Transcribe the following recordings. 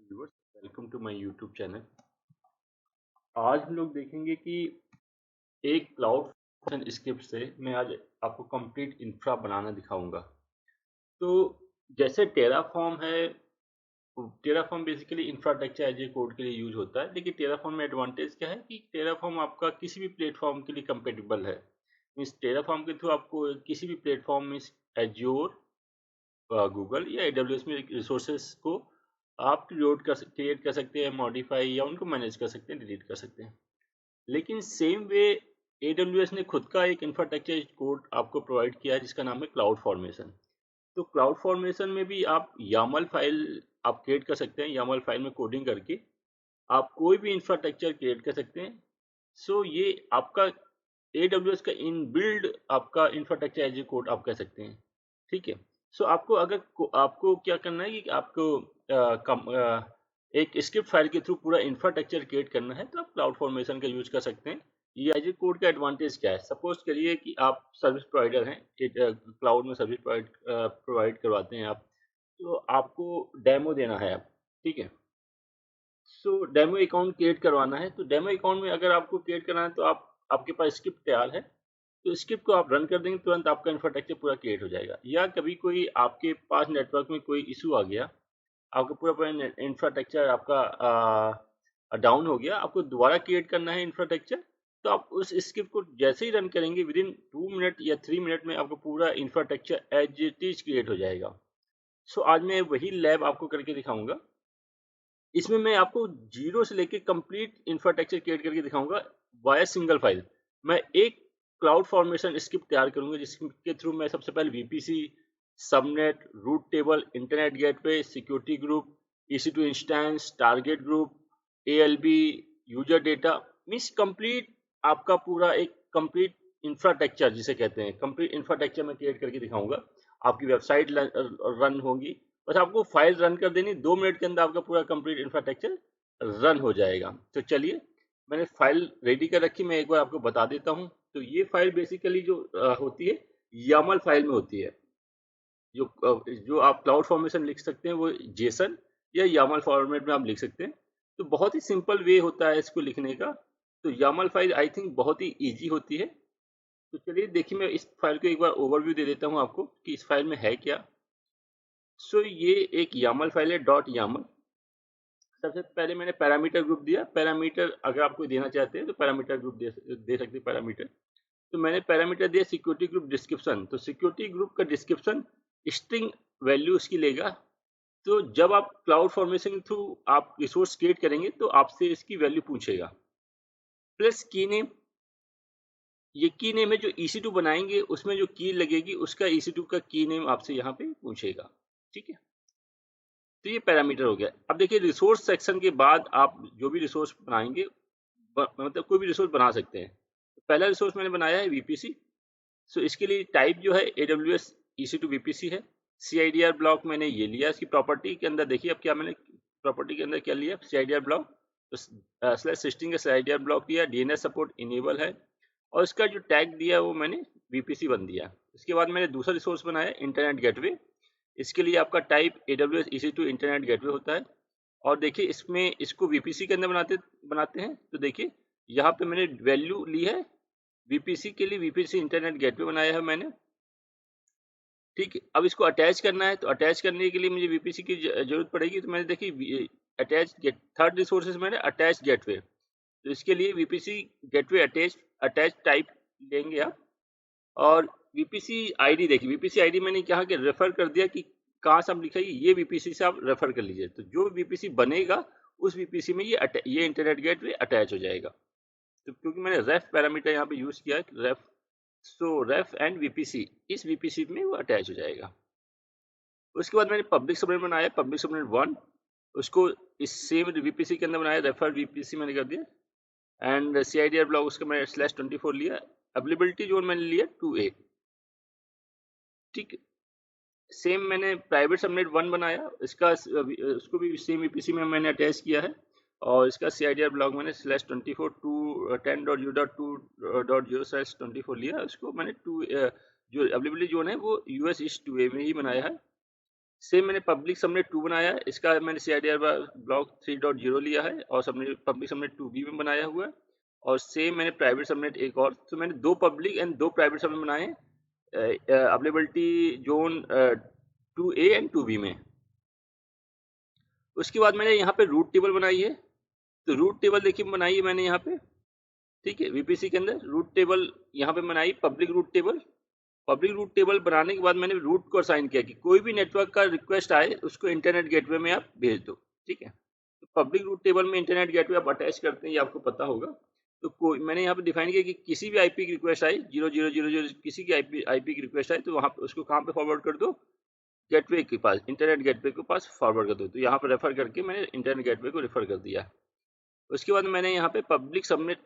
Viewers, welcome to my YouTube channel. आज हम लोग देखेंगे कि एक क्लाउड फंक्शन स्क्रिप्ट से मैं आज आपको कंप्लीट इंफ्रा बनाना दिखाऊंगा। तो जैसे टेराफॉर्म है, Terraform basically infrastructure as a code के लिए यूज होता है, लेकिन टेराफॉर्म में एडवांटेज क्या है कि टेराफॉर्म आपका किसी भी प्लेटफॉर्म के लिए कंपेटिबल है। मीन्स टेराफॉर्म के थ्रू आपको किसी भी प्लेटफॉर्म मीन्स एज्योर, गूगल या AWS में रिसोर्सेस को आप क्रिएट कर सकते हैं, मॉडिफाई या उनको मैनेज कर सकते हैं, डिलीट कर सकते हैं। लेकिन सेम वे AWS ने खुद का एक इंफ्रास्ट्रक्चर कोड आपको प्रोवाइड किया है जिसका नाम है क्लाउड फॉर्मेशन। तो क्लाउड फॉर्मेशन में भी आप YAML फाइल आप क्रिएट कर सकते हैं। YAML फाइल में कोडिंग करके आप कोई भी इंफ्रास्ट्रक्चर क्रिएट कर सकते हैं। सो ये आपका AWS का इन बिल्ड आपका इंफ्रास्ट्रक्चर एज ए कोड आप कह सकते हैं। ठीक है। सो आपको आपको क्या करना है कि आपको एक स्क्रिप्ट फाइल के थ्रू पूरा इंफ्रास्ट्रक्चर क्रिएट करना है, तो आप क्लाउड फॉर्मेशन का यूज कर सकते हैं। ये एज ए कोड का एडवांटेज क्या है? सपोज करिए कि आप सर्विस प्रोवाइडर हैं, क्लाउड में सर्विस प्रोवाइड करवाते हैं आप, तो आपको डेमो देना है आप। ठीक है। सो डेमो अकाउंट क्रिएट करवाना है, तो डेमो अकाउंट में अगर आपको क्रिएट करना है तो आपके पास स्क्रिप्ट तैयार है, तो स्क्रिप्ट को आप रन कर देंगे, तुरंत आपका इंफ्रास्ट्रक्चर पूरा क्रिएट हो जाएगा। या कभी कोई आपके पास नेटवर्क में कोई इशू आ गया, आपका पूरा पूरा इंफ्रास्ट्रक्चर आपका डाउन हो गया, आपको दोबारा क्रिएट करना है इंफ्रास्ट्रक्चर, तो आप उस स्क्रिप्ट को जैसे ही रन करेंगे, विद इन 2 मिनट या 3 मिनट में आपका पूरा infrastructure as it is create हो जाएगा। सो आज मैं वही लैब आपको करके दिखाऊंगा। इसमें मैं आपको जीरो से लेके कंप्लीट इंफ्रास्ट्रक्चर क्रिएट करके दिखाऊंगा वाया सिंगल फाइल। मैं एक क्लाउड फॉर्मेशन स्क्रिप्ट तैयार करूंगा जिसके थ्रू मैं सबसे पहले VPC, subnet, route table, internet gateway, security group, EC2 instance, target group, ALB, user data, means complete आपका पूरा एक कंप्लीट इंफ्रास्ट्रक्चर जिसे कहते हैं, कंप्लीट इंफ्रास्ट्रक्चर मैं क्रिएट करके दिखाऊंगा। आपकी वेबसाइट रन होगी, बस आपको फाइल रन कर देनी, 2 मिनट के अंदर आपका पूरा कंप्लीट इंफ्रास्ट्रक्चर रन हो जाएगा। तो चलिए, मैंने फाइल रेडी कर रखी, मैं एक बार आपको बता देता हूँ। तो ये फाइल बेसिकली जो होती है, YAML फाइल में होती है। जो आप क्लाउड फॉर्मेशन लिख सकते हैं वो जेसन या YAML फॉर्मेट में आप लिख सकते हैं। तो बहुत ही सिंपल वे होता है इसको लिखने का। तो YAML फाइल आई थिंक बहुत ही ईजी होती है। तो चलिए देखिए, मैं इस फाइल को एक बार ओवरव्यू दे देता हूँ आपको कि इस फाइल में है क्या। सो ये एक YAML फाइल है, .YAML। सबसे पहले मैंने पैरामीटर ग्रुप दिया। पैरामीटर अगर आप कोई देना चाहते हैं तो पैरामीटर ग्रुप दे सकते हैं पैरामीटर। तो मैंने पैरामीटर दिया सिक्योरिटी ग्रुप डिस्क्रिप्शन। तो सिक्योरिटी ग्रुप का डिस्क्रिप्शन स्ट्रिंग वैल्यू उसकी लेगा। तो जब आप क्लाउड फॉर्मेशन के थ्रू आप रिसोर्स क्रिएट करेंगे तो आपसे इसकी वैल्यू पूछेगा। प्लस की नेम, ये की नेम है जो EC2 बनाएंगे उसमें जो की लगेगी उसका EC2 का की नेम आपसे यहाँ पे पूछेगा। ठीक है। तो ये पैरामीटर हो गया। अब देखिए, रिसोर्स सेक्शन के बाद आप जो भी रिसोर्स बनाएंगे, मतलब कोई भी रिसोर्स बना सकते हैं। पहला रिसोर्स मैंने बनाया है VPC। सो इसके लिए टाइप जो है AWS EC2 VPC है। CIDR ब्लॉक मैंने ये लिया। इसकी प्रॉपर्टी के अंदर देखिए अब क्या मैंने प्रॉपर्टी के अंदर क्या लिया, CIDR ब्लॉक। तो /16 का CIDR ब्लॉक दिया, DNS सपोर्ट इनेबल है, और इसका जो टैग दिया वो मैंने VPC1 दिया। इसके बाद मैंने दूसरा रिसोर्स बनाया इंटरनेट गेटवे। इसके लिए आपका type AWS EC2 internet gateway होता है। और देखिए इसमें इसको VPC के अंदर बनाते हैं। तो देखिए यहाँ पे मैंने वैल्यू ली है VPC के लिए, VPC इंटरनेट गेटवे बनाया है मैंने। ठीक है। अब इसको अटैच करना है, तो अटैच करने के लिए मुझे VPC की जरूरत पड़ेगी। तो मैंने देखी अटैच थर्ड रिसोर्सेज मैंने अटैच गेटवे। तो इसके लिए VPC गेटवे अटैच टाइप लेंगे आप। और VPC ID देखिए, VPC ID मैंने यहाँ के रेफर कर दिया कि कहाँ से आप लिखाइए, ये VPC से आप रेफर कर लीजिए। तो जो VPC बनेगा उस VPC में ये इंटरनेट गेटवे अटैच हो जाएगा। तो क्योंकि मैंने रेफ पैरामीटर यहाँ पे यूज किया है, रेफ एंड VPC, इस VPC में वो अटैच हो जाएगा। उसके बाद मैंने पब्लिक सबनेट बनाया, पब्लिक सबनेट 1, उसको इस सेम VPC के अंदर बनाया, रेफर VPC मैंने कर दिया। एंड CIDR ब्लॉक उसका मैंने /24 लिया। अवेलेबिलिटी जोन मैंने लिया 2A। ठीक। सेम मैंने प्राइवेट सबनेट 1 बनाया, इसका उसको भी सेम VPC में मैंने अटैच किया है। और इसका CIDR ब्लॉक मैंने /24 10.u.2.0/24 लिया। उसको मैंने जो अवेलेबिलिटी जोन है वो US ईस्ट 2A में ही बनाया है। सेम मैंने पब्लिक सबनेट 2 बनाया है, इसका मैंने CIDR ब्लॉक 3.0 लिया है और सबनेट पब्लिक सबनेट 2B में बनाया हुआ है। और सेम मैंने प्राइवेट सबनेट एक और, तो मैंने 2 पब्लिक एंड 2 प्राइवेट सबनेट बनाए हैं availability zone 2A and 2B में। उसके बाद मैंने यहाँ पे रूट टेबल बनाई है, तो रूट टेबल देखिए बनाई है मैंने यहाँ पे, ठीक है, VPC के अंदर रूट टेबल यहाँ पे बनाई public route table. Public route table बनाने के बाद मैंने रूट को असाइन किया कि कोई भी नेटवर्क का रिक्वेस्ट आए उसको इंटरनेट गेटवे में आप भेज दो, ठीक है। तो पब्लिक रूट टेबल में इंटरनेट गेटवे आप अटैच करते हैं, ये आपको पता होगा। तो कोई मैंने यहाँ पे डिफाइन किया कि किसी भी आईपी की रिक्वेस्ट आई 0000 किसी की आईपी की रिक्वेस्ट आई तो वहाँ पे उसको कहाँ पे फॉरवर्ड कर दो, गेटवे के पास, इंटरनेट गेटवे के पास फॉरवर्ड कर दो। तो यहाँ पर रेफर करके मैंने इंटरनेट गेटवे को रेफर कर दिया। उसके बाद मैंने यहाँ पे public subnet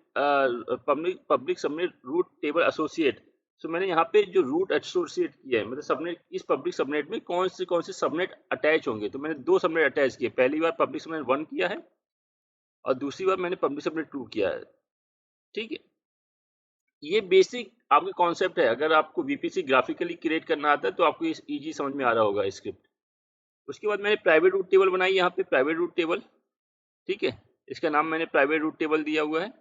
route table associate, so मैंने यहाँ पे जो रूट एसोसिएट किया है, मतलब सबनेट, इस पब्लिक सबनेट में कौन से सबनेट अटैच होंगे। तो मैंने 2 सबनेट अटैच किए, पहली बार पब्लिक सबनेट 1 किया है और दूसरी बार मैंने पब्लिक सबनेट 2 किया है, ठीक है। ये बेसिक आपके कॉन्सेप्ट है, अगर आपको VPC ग्राफिकली क्रिएट करना आता है तो आपको इजी समझ में आ रहा होगा स्क्रिप्ट। उसके बाद मैंने प्राइवेट रूट टेबल बनाई, यहाँ पे प्राइवेट रूट टेबल, ठीक है, इसका नाम मैंने प्राइवेट रूट टेबल दिया हुआ है।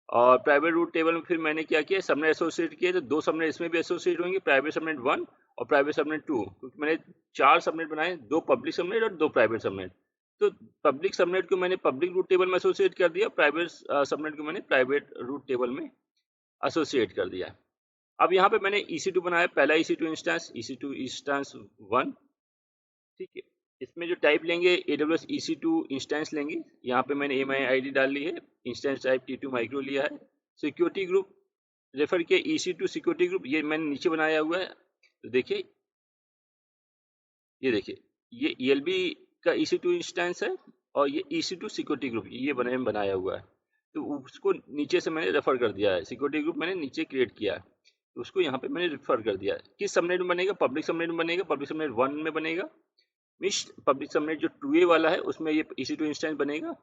और प्राइवेट रूट टेबल में फिर मैंने क्या किया, सबनेट एसोसिएट किया, तो 2 सबनेट इसमें भी एसोसिएट होंगे, प्राइवेट सबनेट 1 और प्राइवेट सबनेट 2, क्योंकि मैंने 4 सबनेट बनाए, 2 पब्लिक सबनेट और 2 प्राइवेट सबनेट। तो पब्लिक सबनेट को मैंने पब्लिक रूट टेबल में एसोसिएट कर दिया, प्राइवेट सबनेट को मैंने प्राइवेट रूट टेबल में एसोसिएट कर दिया। अब यहाँ पे मैंने EC2 बनाया, पहला EC2 इंस्टेंस, EC2 इंस्टेंस 1, ठीक है। इसमें जो टाइप लेंगे AWS EC2 इंस्टेंस लेंगे, यहाँ पे मैंने AMI-ID डाल ली है, इंस्टेंस टाइप T2 माइक्रो लिया है। सिक्योरिटी ग्रुप रेफर किया EC2 सिक्योरिटी ग्रुप, ये मैंने नीचे बनाया हुआ है। तो देखिए, ये देखिए, ये ELB का EC2 इंस्टेंस है और ये EC2 सिक्योरिटी ग्रुप ये बनाया हुआ है। तो उसको नीचे से मैंने रेफर कर दिया है, सिक्योरिटी ग्रुप मैंने नीचे क्रिएट किया है, तो उसको यहाँ पे मैंने रेफर कर दिया है। किस सबनेट में बनेगा, पब्लिक सबनेट में बनेगा, पब्लिक सबनेट 1 में बनेगा, पब्लिक सबनेट जो 2A वाला है उसमें ये EC2 इंस्टेंस बनेगा।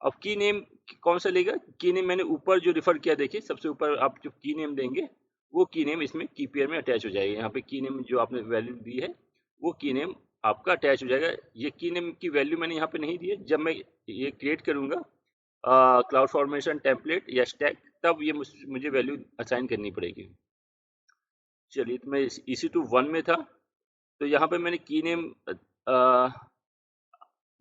अब की नेम कौन सा लेगा, की नेम मैंने ऊपर जो रेफर किया, देखिए सबसे ऊपर आप जो की नेम देंगे वो की नेम इसमें की पेयर में अटैच हो जाएगा। यहाँ पे की नेम जो आपने वैल्यू दी है वो की नेम आपका अटैच हो जाएगा। ये की नेम की वैल्यू मैंने यहाँ पे नहीं दी है, जब मैं ये क्रिएट करूँगा क्लाउड फॉर्मेशन टेम्पलेट या स्टैक, तब ये मुझे वैल्यू असाइन करनी पड़ेगी। चलिए, तो मैं EC2 1 में था, तो यहाँ पे मैंने की नेम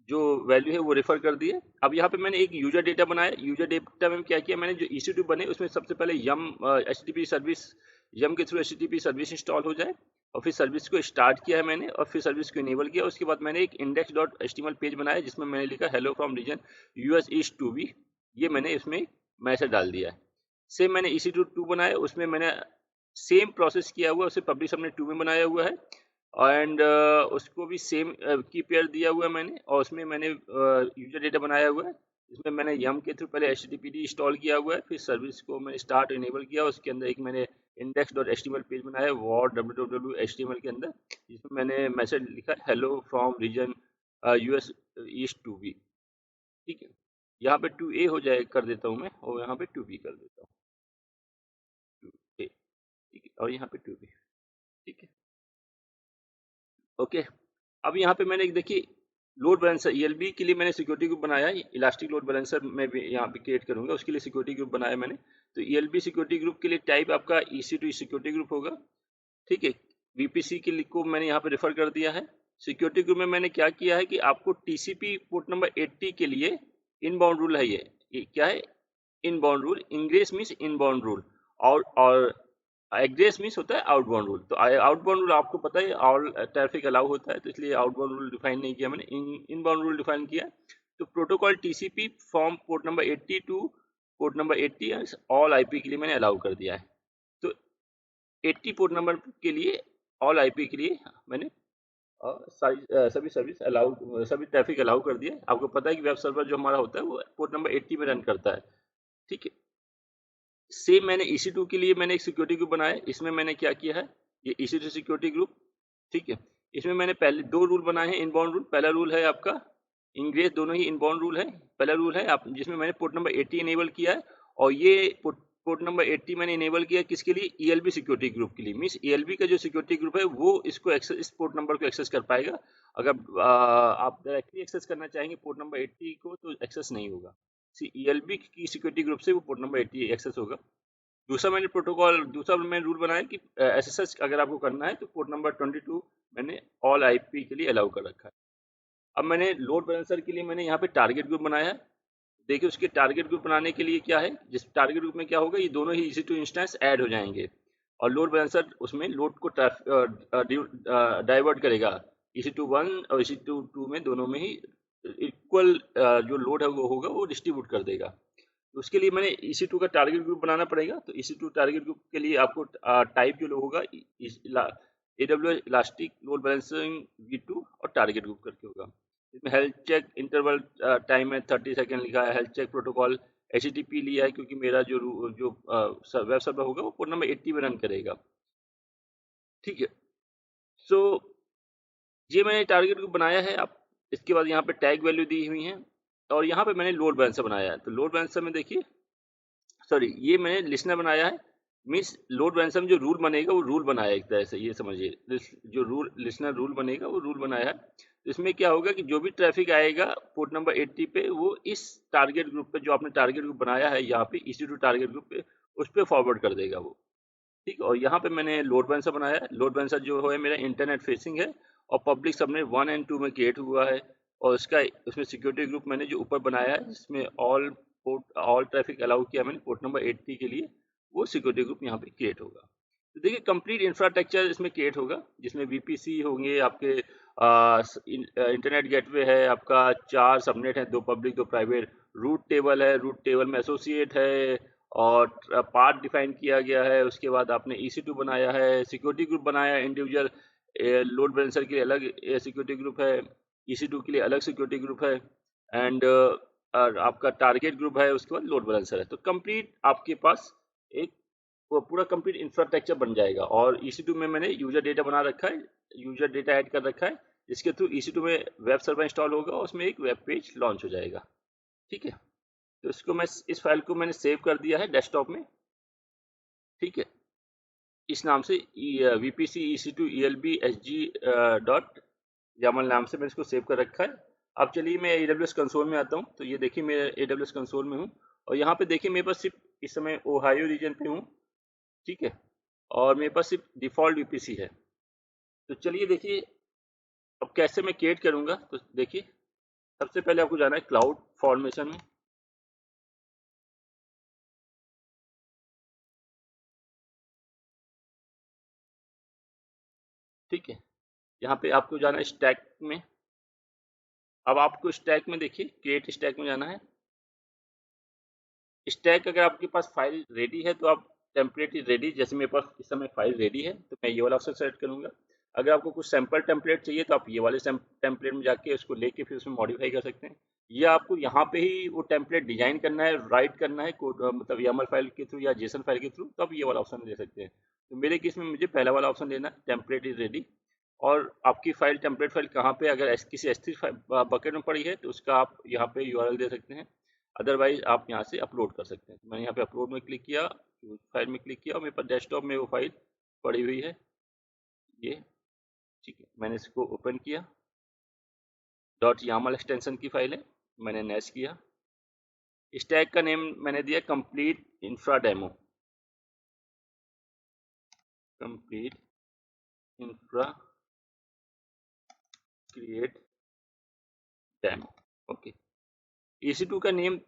जो वैल्यू है वो रेफर कर दिए। अब यहाँ पे मैंने एक यूजर डेटा बनाया, यूजर डेटा में क्या किया मैंने, जो EC2 बने उसमें सबसे पहले यम HTTP सर्विस, यम के थ्रू HTTP सर्विस इंस्टॉल हो जाए, और फिर सर्विस को स्टार्ट किया है मैंने, और फिर सर्विस को इनेबल किया। उसके बाद मैंने एक index.html पेज बनाया जिसमें मैंने लिखा hello from region US east 2B, ये मैंने इसमें मैसेज डाल दिया है। सेम मैंने EC2 2 बनाया, उसमें मैंने सेम प्रोसेस किया हुआ, उसे पब्लिक सबनेट 2 में बनाया हुआ है, एंड उसको भी सेम की पेयर दिया हुआ है मैंने, और उसमें मैंने यूजर डेटा बनाया हुआ है, इसमें मैंने यम के थ्रू पहले HTTPD इंस्टॉल किया हुआ है, फिर सर्विस को मैंने स्टार्ट इनेबल किया, उसके अंदर एक मैंने index.html पेज बनाया वॉर www HTML के अंदर, जिसमें मैंने मैसेज लिखा hello from region US east 2B, ठीक है। यहाँ पे 2A हो जाए कर देता हूँ मैं, और यहाँ पे 2B कर देता हूँ, 2A, ठीक है, और यहाँ पे 2B, ठीक है, ओके। अब यहाँ पे मैंने देखिए लोड बैलेंसर ELB के लिए मैंने सिक्योरिटी ग्रुप बनाया है, इलास्टिक लोड बैलेंसर मैं भी यहाँ पे क्रिएट करूंगा, उसके लिए सिक्योरिटी ग्रुप बनाया मैंने। तो ELB सिक्योरिटी ग्रुप के लिए टाइप आपका EC2 सिक्योरिटी ग्रुप होगा, ठीक है। VPC के लिए को मैंने यहाँ पे रेफर कर दिया है। सिक्योरिटी ग्रुप में मैंने क्या किया है कि आपको TCP पोर्ट नंबर 80 के लिए इनबाउंड रूल है, ये क्या है, inbound rule, ingress means inbound rule, और एग्रेस मीन्स होता है आउटबाउंड रूल। तो आउटबाउंड रूल आपको पता है ऑल ट्रैफिक अलाउ होता है, तो इसलिए आउटबाउंड रूल डिफाइन नहीं किया मैंने, इनबाउंड रूल डिफाइन किया। तो protocol TCP from port number 80 two port number 80 all IP के लिए मैंने अलाउ कर दिया है। तो 80 पोर्ट नंबर के लिए ऑल IP के लिए मैंने सभी सर्विस अलाउ, सभी ट्रैफिक अलाउ कर दिया। आपको पता है कि वेब सर्वर जो हमारा होता है वो पोर्ट नंबर 80 में रन करता है, ठीक है। सेम मैंने EC2 के लिए मैंने एक सिक्योरिटी ग्रुप बनाया, इसमें मैंने क्या किया है, ये EC2 सिक्योरिटी ग्रुप, ठीक है। इसमें मैंने पहले 2 रूल बनाए हैं इनबाउंड रूल। पहला रूल है आपका इंग्रेस, दोनों ही इनबाउंड रूल है। पहला रूल है आप जिसमें मैंने पोर्ट नंबर 80 इनेबल किया है, और ये पोर्ट नंबर 80 मैंने इनेबल किया किसके लिए, ELB सिक्योरिटी ग्रुप के लिए। मींस ELB का जो सिक्योरिटी ग्रुप है वो इसको एक्सेस, इस पोर्ट नंबर को एक्सेस कर पाएगा। अगर आप डायरेक्टली एक्सेस करना चाहेंगे पोर्ट नंबर 80 को तो एक्सेस नहीं होगा। ELB की सिक्योरिटी ग्रुप से वो पोर्ट नंबर 80 एक्सेस होगा। दूसरा मैंने रूल बनाया कि SSH अगर आपको करना है तो पोर्ट नंबर 22 मैंने ऑल IP के लिए अलाउ कर रखा है। अब मैंने लोड बैलेंसर के लिए मैंने यहाँ पे टारगेट ग्रुप बनाया है। देखिए उसके टारगेट ग्रुप बनाने के लिए क्या है, जिस टारगेट ग्रुप में क्या होगा, ये दोनों ही EC2 इंस्टेंस ऐड हो जाएंगे और लोड बैलेंसर उसमें लोड को डाइवर्ट करेगा। EC2 1 और EC2 2 में दोनों में ही इक्वल जो लोड है वो होगा, वो डिस्ट्रीब्यूट कर देगा। तो उसके लिए मैंने EC2 का टारगेट ग्रुप बनाना पड़ेगा। तो EC2 टारगेट ग्रुप के लिए आपको टाइप जो होगा AWS elastic load balancing V2 और टारगेट ग्रुप करके होगा। इसमें हेल्थ चेक इंटरवल टाइम है 30 सेकेंड लिखा है। हेल्थ चेक प्रोटोकॉल HTTP लिया है क्योंकि मेरा जो वेब सर्वर होगा वो पोर्ट नंबर 80 में रन करेगा। ठीक है, सो ये मैंने टारगेट ग्रुप बनाया है। आप इसके बाद यहाँ पे टैग वैल्यू दी हुई है और यहाँ पे मैंने लोड बैलेंसर बनाया है। तो लोड बैलेंसर में देखिए, सॉरी ये मैंने लिसनर बनाया है। मीन्स लोड बैलेंसर में जो रूल बनेगा वो रूल बनाया है एक तरह से, ये समझिए जो रूल लिसनर रूल बनेगा वो रूल बनाया है। तो इसमें क्या होगा कि जो भी ट्रैफिक आएगा पोर्ट नंबर 80 पे वो इस टारगेट ग्रुप पे, जो आपने टारगेट ग्रुप बनाया है यहाँ पे EC2 टारगेट ग्रुप पे, उस पर फॉरवर्ड कर देगा वो। ठीक, और यहाँ पे मैंने लोड बैलेंसर बनाया है। लोड बैलेंसर जो है मेरा इंटरनेट फेसिंग है और पब्लिक सबनेट 1 और 2 में क्रिएट हुआ है। और उसमें सिक्योरिटी ग्रुप मैंने जो ऊपर बनाया है जिसमें ऑल ट्रैफिक अलाउ किया मैंने पोर्ट नंबर 80 के लिए, वो सिक्योरिटी ग्रुप यहाँ पे क्रिएट होगा। तो देखिए कंप्लीट इंफ्रास्ट्रक्चर इसमें क्रिएट होगा जिसमें VPC होंगे आपके, इंटरनेट गेटवे है आपका, 4 सबनेट है, 2 पब्लिक 2 प्राइवेट, रूट टेबल है, रूट टेबल में एसोसिएट है और पार्ट डिफाइन किया गया है। उसके बाद आपने EC2 बनाया है, सिक्योरिटी ग्रुप बनाया है, इंडिविजुअल लोड बैलेंसर के लिए अलग सिक्योरिटी ग्रुप है, EC2 के लिए अलग सिक्योरिटी ग्रुप है एंड आपका टारगेट ग्रुप है, उसके बाद लोड बैलेंसर है। तो कंप्लीट आपके पास एक पूरा कंप्लीट इंफ्रास्ट्रक्चर बन जाएगा। और EC2 में मैंने यूजर डेटा बना रखा है, यूजर डेटा ऐड कर रखा है, जिसके थ्रू EC2 में वेब सर्वर इंस्टॉल होगा और उसमें एक वेब पेज लॉन्च हो जाएगा। ठीक है, तो इसको मैं इस फाइल को मैंने सेव कर दिया है डेस्कटॉप में। ठीक है, इस नाम से VPC EC2 ELB SG.YAML नाम से मैंने इसको सेव कर रखा है। अब चलिए मैं AWS कंसोल में आता हूँ। तो ये देखिए मैं AWS कंसोल में हूँ और यहाँ पे देखिए मेरे पास सिर्फ इस समय ओहायो रीजन पे हूँ। ठीक है, और मेरे पास सिर्फ डिफ़ॉल्ट VPC है। तो चलिए देखिए अब कैसे मैं क्रिएट करूँगा। तो देखिए सबसे पहले आपको जाना है क्लाउड फॉर्मेशन में। ठीक है, यहाँ पे आपको जाना है स्टैक में। अब आपको स्टैक में देखिए क्रिएट स्टैक में जाना है। स्टैक अगर आपके पास फाइल रेडी है तो आप टेम्पलेट इज रेडी, जैसे मेरे पास इस समय फाइल रेडी है तो मैं ये वाला ऑप्शन सेलेक्ट करूँगा। अगर आपको कुछ सैम्पल टेम्पलेट चाहिए तो आप ये वाले टेम्पलेट में जाके उसको लेके फिर उसमें मॉडिफाई कर सकते हैं। ये आपको यहाँ पे ही वो टेम्पलेट डिजाइन करना है, राइट करना है कोड, मतलब YAML फाइल के थ्रू या JSON फाइल के थ्रू, तो आप ये वाला ऑप्शन ले सकते हैं। तो मेरे केस में मुझे पहला वाला ऑप्शन लेना है, टेम्पलेट इज रेडी। और आपकी फाइल टेम्पलेट फाइल कहाँ पे, अगर किसी S3 बकेट में पड़ी है तो उसका आप यहाँ पे URL दे सकते हैं, अदरवाइज आप यहाँ से अपलोड कर सकते हैं। मैंने यहाँ पे अपलोड में क्लिक किया, फाइल में क्लिक किया और मेरे पास डेस्कटॉप में वो फाइल पड़ी हुई है ये। ठीक है, मैंने इसको ओपन किया, .YAML एक्सटेंशन की फाइल है, मैंने नेक्स्ट किया। स्टैक का नेम मैंने दिया complete infra demo, complete infra create demo. Okay, EC2 का नेम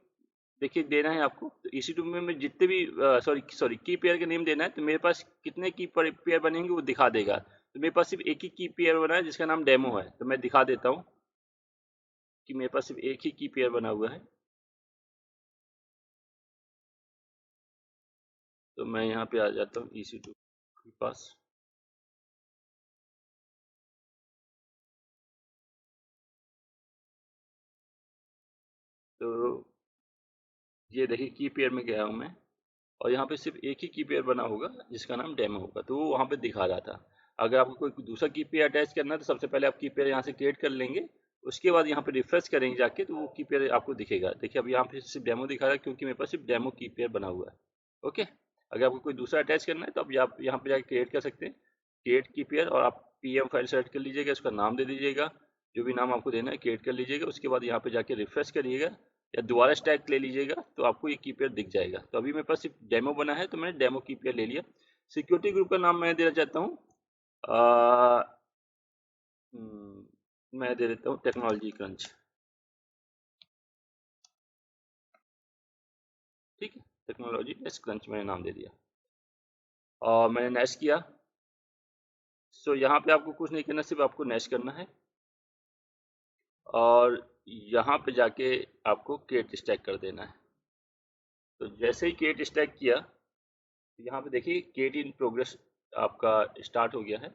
देखिए देना है आपको। तो EC2 में जितने भी सॉरी की पेयर का नेम देना है। तो मेरे पास कितने की पेयर बनेंगे वो दिखा देगा। तो मेरे पास सिर्फ एक ही की पेयर बना है जिसका नाम डेमो है। तो मैं दिखा देता हूँ कि मेरे पास सिर्फ एक ही की पेयर बना हुआ है। तो मैं यहाँ पे आ जाता हूँ EC2 के पास। तो ये देखिए की पेयर में गया हूँ मैं और यहाँ पे सिर्फ एक ही की पेयर बना होगा जिसका नाम डेमो होगा, तो वो वहाँ पे दिखा रहा था। अगर आपको कोई दूसरा की पेयर अटैच करना है तो सबसे पहले आप की पेयर यहाँ से क्रिएट कर लेंगे, उसके बाद यहाँ पे रिफ्रेश करेंगे जाके तो वो की पेयर आपको दिखेगा। देखिए अब यहाँ पे सिर्फ डेमो दिखा रहा है क्योंकि मेरे पास सिर्फ डेमो की पेयर बना हुआ है। ओके, अगर आपको कोई दूसरा अटैच करना है तो आप यहाँ पे जाकर क्रिएट कर सकते हैं, क्रिएट की पेयर, और आप पीएम फाइल सेलेक्ट कर लीजिएगा, उसका नाम दे दीजिएगा, जो भी नाम आपको देना है क्रिएट कर लीजिएगा। उसके बाद यहाँ पे जाके रिफ्रेश करिएगा या दोबारा स्टैक ले लीजिएगा तो आपको ये की पेयर दिख जाएगा। तो अभी मेरे पास सिर्फ डेमो बना है तो मैंने डेमो की पेयर ले लिया। सिक्योरिटी ग्रुप का नाम मैं देना चाहता हूँ, मैं दे देता हूँ टेक्नोलॉजी क्रंच। ठीक है, टेक्नोलॉजी क्रंच मैंने नाम दे दिया और मैंने नेक्स्ट किया। सो यहाँ पे आपको कुछ नहीं करना, सिर्फ आपको नेक्स्ट करना है और यहाँ पे जाके आपको क्रिएट स्टैक कर देना है। तो जैसे ही क्रिएट स्टैक किया तो यहाँ पे देखिए क्रिएट इन प्रोग्रेस आपका स्टार्ट हो गया है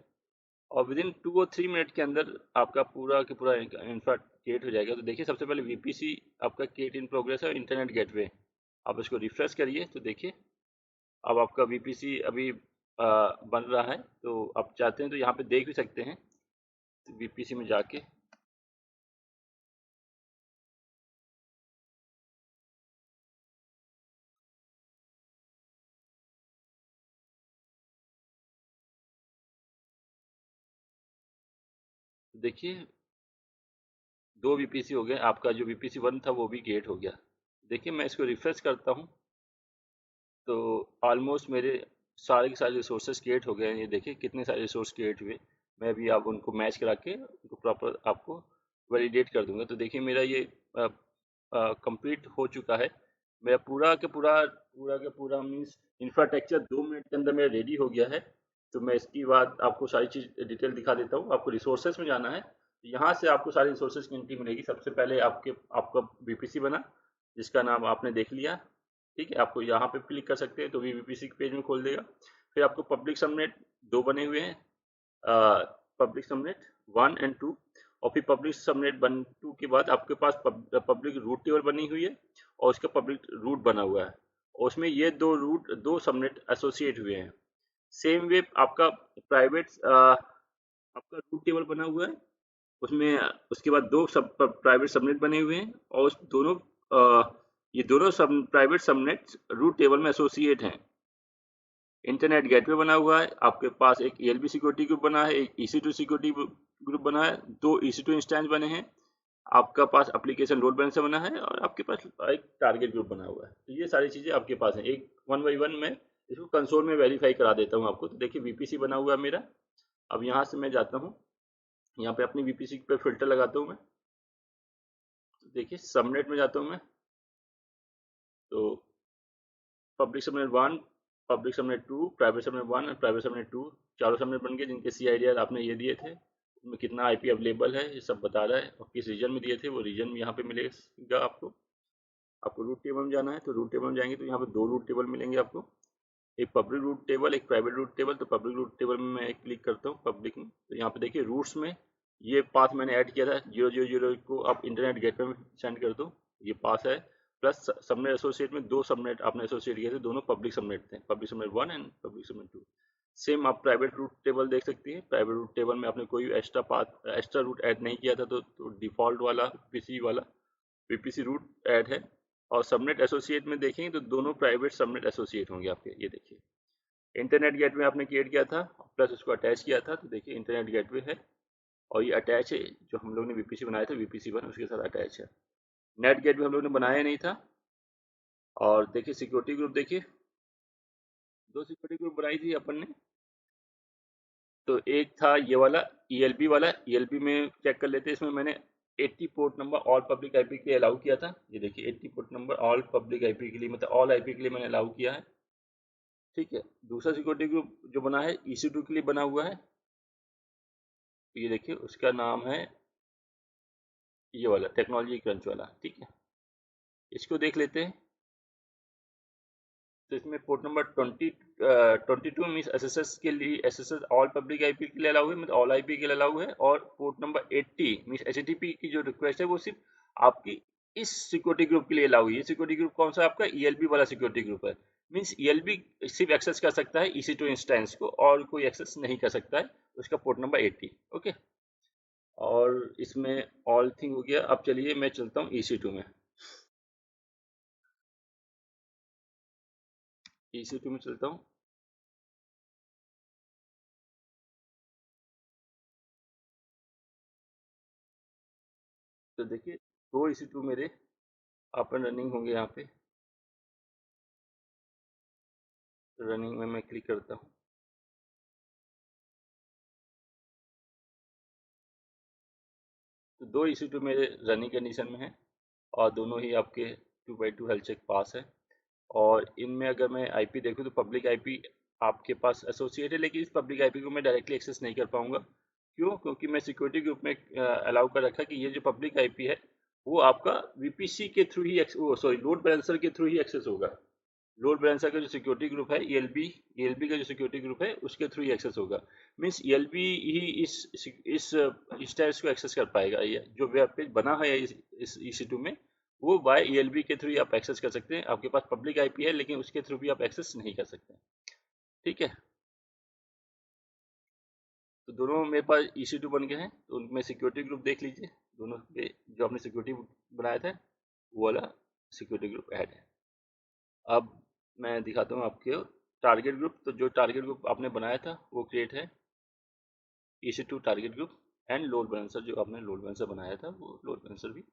और विद इन 2 और 3 मिनट के अंदर आपका पूरा के पूरा इंफ्रा क्रिएट हो जाएगा। तो देखिए सबसे पहले वीपीसी आपका क्रिएट इन प्रोग्रेस है, इंटरनेट गेटवे। आप इसको रिफ्रेश करिए तो देखिए अब आपका वीपीसी अभी बन रहा है। तो आप चाहते हैं तो यहाँ पे देख भी सकते हैं, तो वीपीसी में जाके देखिए 2 वीपीसी हो गए, आपका जो वीपीसी 1 था वो भी क्रिएट हो गया। देखिए मैं इसको रिफ्रेश करता हूँ तो ऑलमोस्ट मेरे सारे के सारे रिसोर्सेज क्रिएट हो गए हैं। ये देखिए कितने सारे रिसोर्स क्रिएट हुए। मैं भी आप उनको मैच करा के उनको प्रॉपर आपको वैलिडेट कर दूंगा। तो देखिए मेरा ये कंप्लीट हो चुका है। मेरा पूरा मीन्स इंफ्रास्ट्रक्चर 2 मिनट के अंदर मेरा रेडी हो गया है। तो मैं इसकी बाद आपको सारी चीज़ डिटेल दिखा देता हूँ। आपको रिसोर्सेज में जाना है, यहाँ से आपको सारी रिसोर्सेज की एंट्री मिलेगी। सबसे पहले आपका बीपीसी बना जिसका नाम आपने देख लिया, ठीक है। आपको यहाँ पे क्लिक कर सकते हैं तो वीपीसी के पेज में खोल देगा। फिर आपको पब्लिक सबनेट 2 बने हुए हैं, पब्लिक सबनेट 1 एंड 2, और फिर पब्लिक सबनेट 1 2 के बाद आपके पास पब्लिक रूट टेबल बनी हुई है और उसका पब्लिक रूट बना हुआ है और उसमें ये दो सबनेट एसोसिएट हुए हैं। सेम वे आपका प्राइवेट आपका रूट टेबल बना हुआ है, उसमें उसके बाद 2 सब प्राइवेट सबनेट बने हुए हैं और उस दोनों ये दोनों सब प्राइवेट सबनेट रूट टेबल में एसोसिएट हैं। इंटरनेट गेटवे बना हुआ है, आपके पास एक ELB सिक्योरिटी ग्रुप बना है, एक EC2 सिक्योरिटी ग्रुप बना है, 2 EC2 इंस्टेंस बने हैं, आपका पास एप्लीकेशन लोड बैलेंसर बना है और आपके पास एक टारगेट ग्रुप बना हुआ है। तो ये सारी चीज़ें आपके पास हैं। एक 1 बाई 1 में इसको कंसोल में वेरीफाई करा देता हूँ आपको। तो देखिए वीपीसी बना हुआ है मेरा। अब यहाँ से मैं जाता हूँ, यहाँ पे अपनी वीपीसी पे फिल्टर लगाता हूँ मैं। तो देखिए सबनेट में जाता हूँ मैं, तो public subnet 1, public subnet 2, private subnet 1 और प्राइवेट सबनेट 2, चारों सबनेट बन गए जिनके CIDR आपने ये दिए थे। उनमें कितना आईपी अवेलेबल है ये सब बता रहा है और किस रीजन में दिए थे वो रीजन भी यहाँ पे मिलेगा आपको। आपको रूट टेबल में जाना है तो रूट टेबल में जाएंगे तो यहाँ पे 2 रूट टेबल मिलेंगे आपको, एक पब्लिक रूट टेबल, एक प्राइवेट रूट टेबल। तो पब्लिक रूट टेबल में मैं क्लिक करता हूँ पब्लिक में, तो यहाँ पे देखिए रूट्स में ये पाथ मैंने ऐड किया था 000 को आप इंटरनेट गेटवे में सेंड कर दो, ये पास है। प्लस सबनेट एसोसिएट में 2 सबनेट आपने एसोसिएट किए थे, दोनों पब्लिक सबनेट थे, public subnet 1 and public subnet 2। Same आप प्राइवेट रूट टेबल देख सकती हैं, प्राइवेट रूट टेबल में आपने कोई एक्स्ट्रा रूट ऐड नहीं किया था तो डिफॉल्ट वाला पीसी वाला वीपीसी रूट ऐड है। और सबनेट एसोसिएट में देखेंगे तो दोनों प्राइवेट सबनेट एसोसिएट होंगे आपके। ये देखिए इंटरनेट गेटवे आपने क्रिएट किया था प्लस उसको अटैच किया था, तो देखिए इंटरनेट गेटवे है और ये अटैच है, जो हम लोग ने वीपीसी बनाया था वीपीसी 1 उसके साथ अटैच है। नेट गेटवे हम लोग ने बनाया नहीं था। और देखिए सिक्योरिटी ग्रुप, देखिए 2 सिक्योरिटी ग्रुप बनाई थी अपन ने। तो एक था ये वाला ELB वाला, ELB में चेक कर लेते हैं। इसमें मैंने 80 port number all public IP के लिए अलाउ किया था। ये देखिए 80 port number all public IP के लिए, मतलब ऑल आईपी के लिए मैंने अलाउ किया है, ठीक है। दूसरा सिक्योरिटी ग्रुप जो बना है EC2 के लिए बना हुआ है, तो ये देखिए उसका नाम है ये वाला टेक्नोलॉजी क्रंच वाला, ठीक है। इसको देख लेते हैं। तो इसमें पोर्ट नंबर 22 मीन्स एसएसएस के लिए, एसएसएस ऑल पब्लिक आईपी के लिए अलाउ है, मतलब ऑल आईपी के लिए अलाउ है। और पोर्ट नंबर 80 मीन्स एचटीटीपी की जो रिक्वेस्ट है वो सिर्फ आपकी इस सिक्योरिटी ग्रुप के लिए अलाउ है। ये सिक्योरिटी ग्रुप कौन सा आपका ELB वाला सिक्योरिटी ग्रुप है। मीन्स ELB सिर्फ एक्सेस कर सकता है EC2 इंस्टेंस को और कोई एक्सेस नहीं कर सकता है, उसका पोर्ट नंबर 80, ओके। और इसमें ऑल थिंग हो गया। अब चलिए मैं चलता हूँ EC2 में। EC2 में चलता हूँ। तो देखिए 2 EC2 मेरे अप एंड रनिंग होंगे। यहाँ पे रनिंग में मैं क्लिक करता हूँ। तो 2 EC2 मेरे रनिंग कंडीशन में है और दोनों ही आपके 2x2 हेल्थ चेक पास है। और इनमें अगर मैं आईपी देखूँ तो पब्लिक आईपी आपके पास एसोसिएट है, लेकिन इस पब्लिक आईपी को मैं डायरेक्टली एक्सेस नहीं कर पाऊंगा। क्यों? क्योंकि मैं सिक्योरिटी ग्रुप में अलाउ कर रखा कि ये जो पब्लिक आईपी है वो आपका वीपीसी के थ्रू ही सॉरी लोड बैलेंसर के थ्रू ही एक्सेस होगा। लोड बैलेंसर का जो सिक्योरिटी ग्रुप है ईएलबी का जो सिक्योरिटी ग्रुप है उसके थ्रू ही एक्सेस होगा। मींस ईएलबी ही इस स्टेट्स को एक्सेस कर पाएगा। ये जो वेब पेज बना है इस EC2 में वो बाय ईएलबी के थ्रू ही आप एक्सेस कर सकते हैं। आपके पास पब्लिक आईपी है लेकिन उसके थ्रू भी आप एक्सेस नहीं कर सकते। ठीक है, तो दोनों मेरे पास EC2 बन गए हैं। तो उनमें सिक्योरिटी ग्रुप देख लीजिए, दोनों पे जो आपने सिक्योरिटी बनाया था वो वाला सिक्योरिटी ग्रुप ऐड है। अब मैं दिखाता हूँ आपके टारगेट ग्रुप। तो जो टारगेट ग्रुप आपने बनाया था वो क्रिएट है EC2 target group and load balancer. जो आपने लोड बैलेंसर बनाया था वो लोड बैलेंसर भी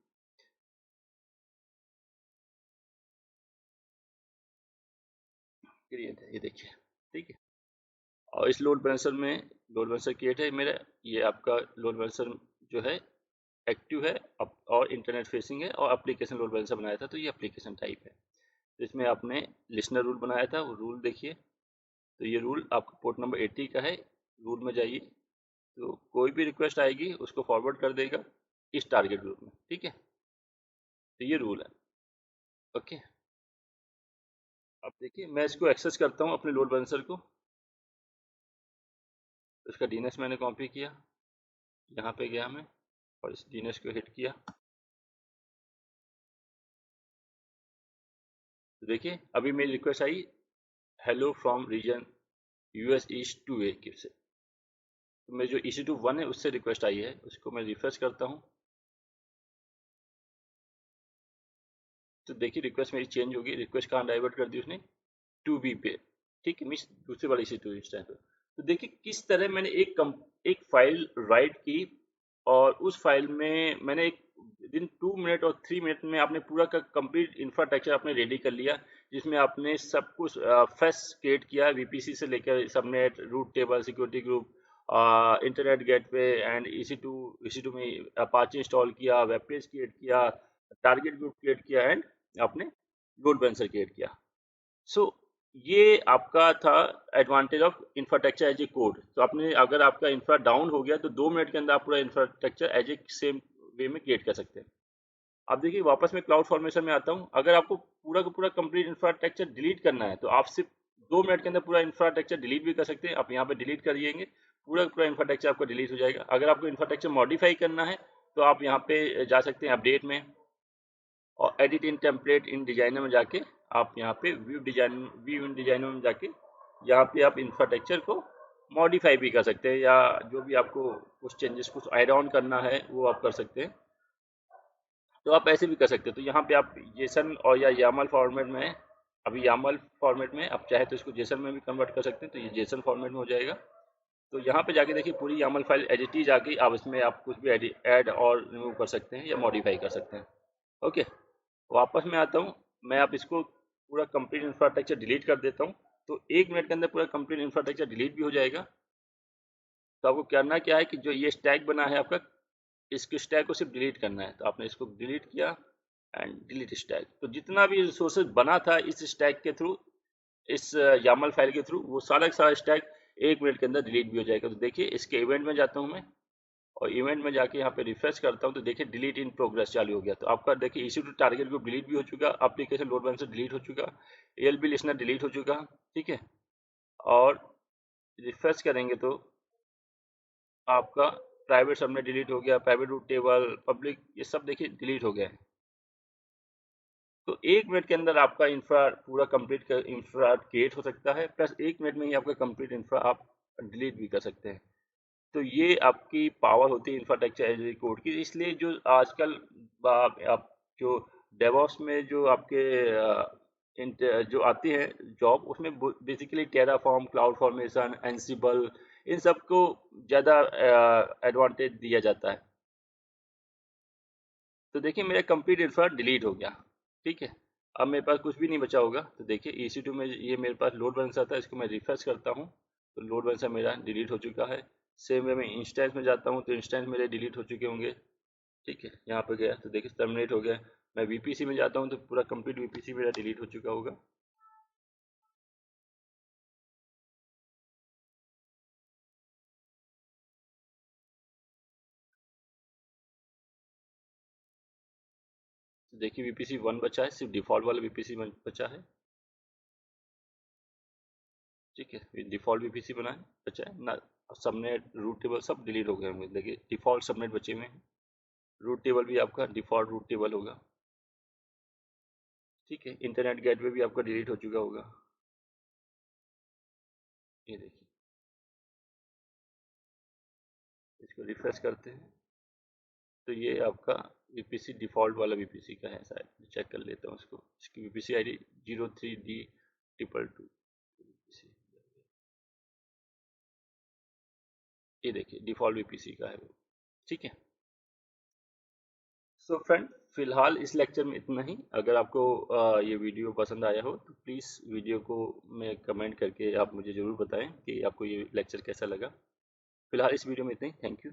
क्रिएट है, ये देखिए। ठीक है, और इस लोड बैलेंसर में लोड बैलेंसर क्रिएट है मेरा। ये आपका लोड बैलेंसर जो है एक्टिव है और इंटरनेट फेसिंग है और एप्लीकेशन लोड बैलेंसर बनाया था तो ये एप्लीकेशन टाइप है। तो इसमें आपने लिसनर रूल बनाया था, वो रूल देखिए। तो ये रूल आपका पोर्ट नंबर 80 का है। रूल में जाइए तो कोई भी रिक्वेस्ट आएगी उसको फॉरवर्ड कर देगा इस टारगेट ग्रुप में। ठीक है, तो ये रूल है। ओके, अब देखिए मैं इसको एक्सेस करता हूँ अपने लोड बैलेंसर को। तो इसका डीएनएस मैंने कॉपी किया, यहाँ पे गया मैं और इस डीएनएस को हिट किया। तो देखिए अभी मेरी रिक्वेस्ट आई hello from region US east 2A से। तो मेरी जो EC2 1 है उससे रिक्वेस्ट आई है, उसको मैं रिफ्रेश करता हूँ। तो देखिए रिक्वेस्ट मेरी चेंज होगी। रिक्वेस्ट कहाँ डाइवर्ट कर दी उसने? 2B पे। ठीक है, मीन्स दूसरे वाले EC2 इस टाइम पे। तो देखिए किस तरह मैंने एक फाइल राइट की और उस फाइल में मैंने एक विदिन 2 मिनट और 3 मिनट में आपने पूरा का कंप्लीट इंफ्रास्ट्रक्चर आपने रेडी कर लिया, जिसमें आपने सब कुछ फेस क्रिएट किया वीपीसी से लेकर subnet, route table, security group, internet gateway and EC2 में अपाचे इंस्टॉल किया, वेब पेज क्रिएट किया, टारगेट ग्रुप क्रिएट किया एंड आपने लोड बैलेंसर क्रिएट किया। सो ये आपका था advantage of infrastructure as a code. तो आपने अगर आपका इंफ्रा डाउन हो गया तो 2 मिनट के अंदर आप पूरा infrastructure as a same way में क्रिएट कर सकते हैं। अब देखिए वापस मैं क्लाउड फॉर्मेशन में आता हूँ। अगर आपको पूरा का पूरा कंप्लीट इंफ्रास्ट्रक्चर डिलीट करना है तो आप सिर्फ 2 मिनट के अंदर पूरा इंफ्रास्ट्रक्चर डिलीट भी कर सकते हैं। आप यहाँ पे डिलीट करिएंगे, पूरा पूरा इंफ्रास्ट्रक्चर आपका डिलीट हो जाएगा। अगर आपको इंफ्रास्ट्रक्चर मॉडिफाई करना है तो आप यहाँ पे जा सकते हैं अपडेट में और एडिट इन टेम्पलेट इन डिजाइनर में जाके आप यहाँ पे व्यू इन डिजाइनर में जाके यहाँ पे आप इंफ्रास्ट्रक्चर को मॉडिफाई भी कर सकते हैं या जो भी आपको कुछ चेंजेस कुछ ऐड ऑन करना है वो आप कर सकते हैं। तो आप ऐसे भी कर सकते हैं। तो यहाँ पे आप जेसन और या यामल फॉर्मेट में, अभी यामल फॉर्मेट में आप चाहे तो इसको जेसन में भी कन्वर्ट कर सकते हैं। तो ये जेसन फॉर्मेट में हो जाएगा। तो यहाँ पे जाके देखिए पूरी Yamala file as it is आ गई। आप इसमें आप कुछ भी ऐड और रिमूव कर सकते हैं या मॉडिफाई कर सकते हैं। ओके, वापस मैं आता हूँ। मैं आप इसको पूरा कंप्लीट इंफ्रास्ट्रक्चर डिलीट कर देता हूँ। तो 1 मिनट के अंदर पूरा कंप्लीट इंफ्रास्ट्रक्चर डिलीट भी हो जाएगा। तो आपको करना क्या है कि जो ये स्टैक बना है आपका, इसके स्टैक को सिर्फ डिलीट करना है। तो आपने इसको डिलीट किया एंड डिलीट स्टैक। तो जितना भी रिसोर्सेज बना था इस स्टैक के थ्रू, इस यामल फाइल के थ्रू, वो सारा का सारा स्टैक 1 मिनट के अंदर डिलीट भी हो जाएगा। तो देखिए इसके इवेंट में जाता हूँ मैं और इवेंट में जाके यहाँ पे रिफ्रेश करता हूँ तो देखिए डिलीट इन प्रोग्रेस चालू हो गया। तो आपका देखिए EC2 टारगेट ग्रुप डिलीट भी हो चुका, एप्लीकेशन लोड बैलेंसर डिलीट हो चुका, ALB लिस्टनर डिलीट हो चुका। ठीक है, और रिफ्रेश करेंगे तो आपका प्राइवेट सबनेट डिलीट हो गया, प्राइवेट रूट टेबल, पब्लिक, ये सब देखिए डिलीट हो गया है। तो 1 मिनट के अंदर आपका इंफ्रा पूरा कंप्लीट इंफ्रा क्रिएट हो सकता है, प्लस 1 मिनट में ही आपका कंप्लीट इंफ्रा आप डिलीट भी कर सकते हैं। तो ये आपकी पावर होती है इंफ्रास्ट्रक्चर एज ए कोड की। इसलिए जो आजकल आप जो डेवॉप्स में जो आपके जो आती है जॉब, उसमें basically Terraform, CloudFormation, Ansible, इन सब को ज़्यादा एडवांटेज दिया जाता है। तो देखिए मेरा कंप्लीट इंफ्रा डिलीट हो गया, ठीक है। अब मेरे पास कुछ भी नहीं बचा होगा। तो देखिए EC2 में ये मेरे पास लोड बैलेंसर था, इसको मैं रिफ्रेश करता हूँ तो लोड बैलेंसर मेरा डिलीट हो चुका है। सेम वे मैं इंस्टेंस में जाता हूँ तो इंस्टेंस मेरे डिलीट हो चुके होंगे, ठीक है। यहाँ पे गया तो देखिए टर्मिनेट हो गया। मैं VPC में जाता हूँ तो पूरा कंप्लीट VPC मेरा डिलीट हो चुका होगा। तो देखिए VPC 1 बचा है, सिर्फ डिफॉल्ट वाला VPC बचा है, ठीक है। ये डिफॉल्ट VPC बना है, बचा है ना। सबनेट, रूट टेबल सब डिलीट हो गए होंगे। देखिए डिफॉल्ट सबनेट बचे हुए हैं, रूट टेबल भी आपका डिफॉल्ट रूट टेबल होगा, ठीक है। इंटरनेट गेटवे भी आपका डिलीट हो चुका होगा, ये देखिए। इसको रिफ्रेश करते हैं तो ये आपका VPC डिफॉल्ट वाला VPC का है शायद, चेक कर लेता हूँ इसको। इसकी VPC ID 03D222, ये देखिए डिफॉल्ट VPC का है वो, ठीक है। सो फ्रेंड, फिलहाल इस लेक्चर में इतना ही। अगर आपको ये वीडियो पसंद आया हो तो प्लीज़ वीडियो को में कमेंट करके आप मुझे ज़रूर बताएं कि आपको ये लेक्चर कैसा लगा। फिलहाल इस वीडियो में इतना ही। Thank you.